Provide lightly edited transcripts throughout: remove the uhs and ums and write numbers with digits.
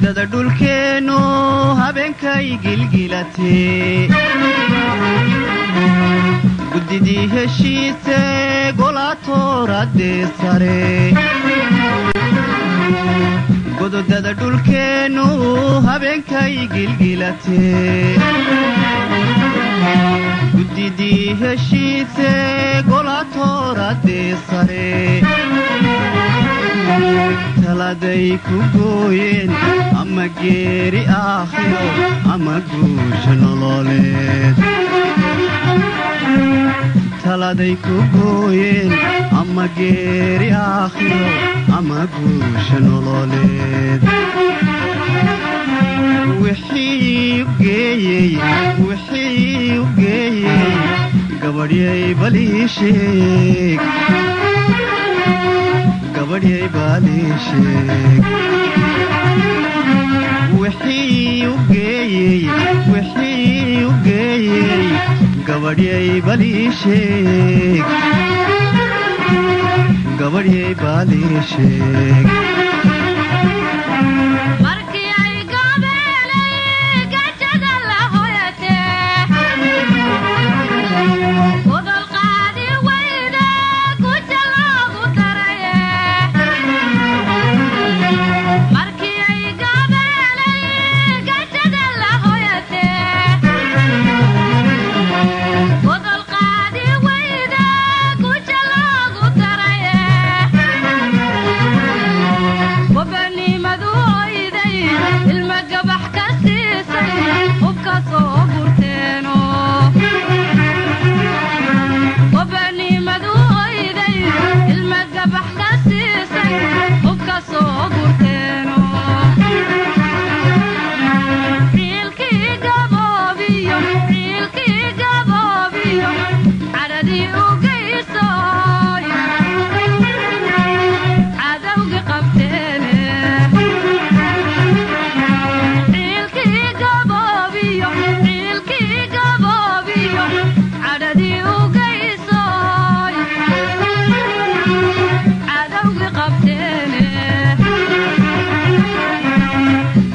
gododada dhulkeenu habeenkay gilgilatee guddidii heshiise golaatooradee sare gododada dhulkeenu habeenkay gilgilatee guddidii heshiise golaatooradee sare taladay ku gooyeen ama geeri aakhiro ama guusha nololeed taladay ku gooyeen ama geeri aakhiro ama guusha nololeed wixii u geeyey gabadhyay balii sheeg gabadhyay balii sheeg wixii u geeyey gabadhyay balii sheeg gabadhyay balii sheeg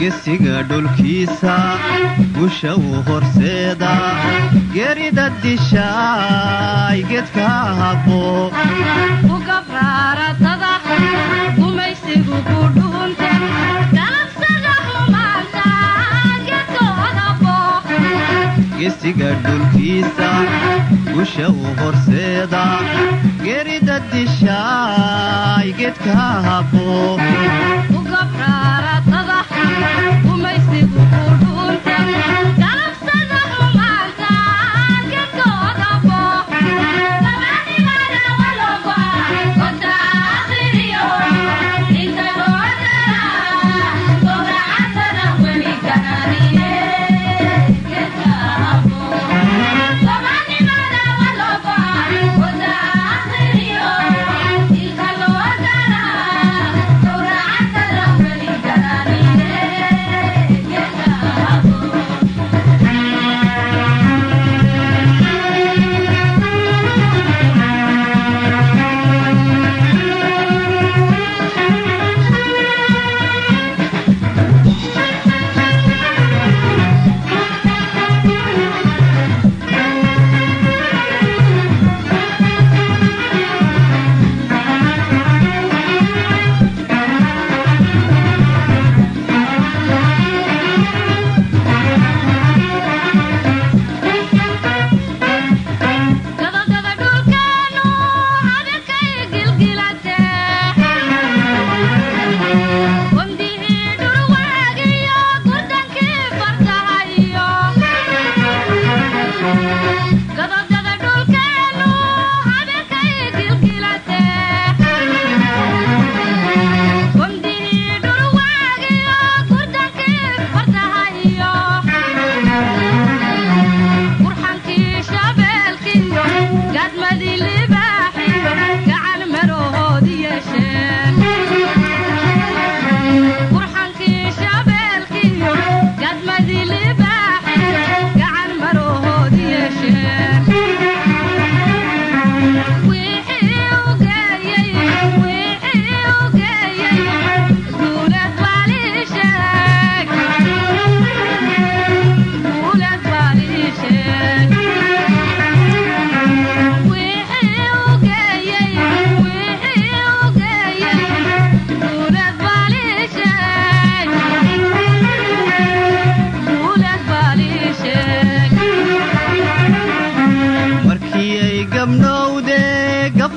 gesiga dhulkiisa gusha u horseeda geerida dishaay geedka habo u gabraaratada gumaysigu ku dhuunte galabsada humaanta geedkooda bo gesiga dhulkiisa gusha u horseeda geerida dishaay geedka habo u gabraaratada gumaysigu ku dhuunte galabsada humaanta geedkooda bo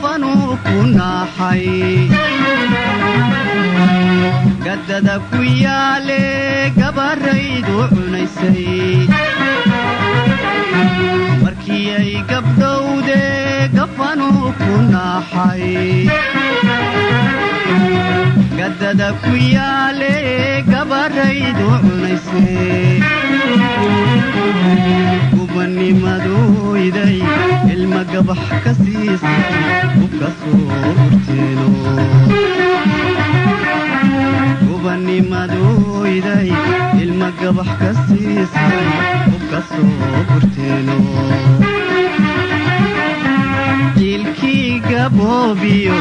gabanuu ku naaxay gaddada ku yaale gabaraydu cunaysay markii ay gabdhowde gabanuu ku naaxay gaddada ku yaale gabaraydu cunaysay gubanimaduyday ilma gabax ka siisay hubka soo gurteeno gubanimaduyday ilma gabax ka siisay hubka soo gurteeno cilkii gaboobiyo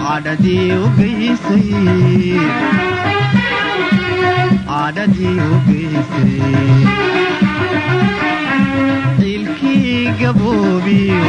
cadhadii u geysay cilkii gaboobiyo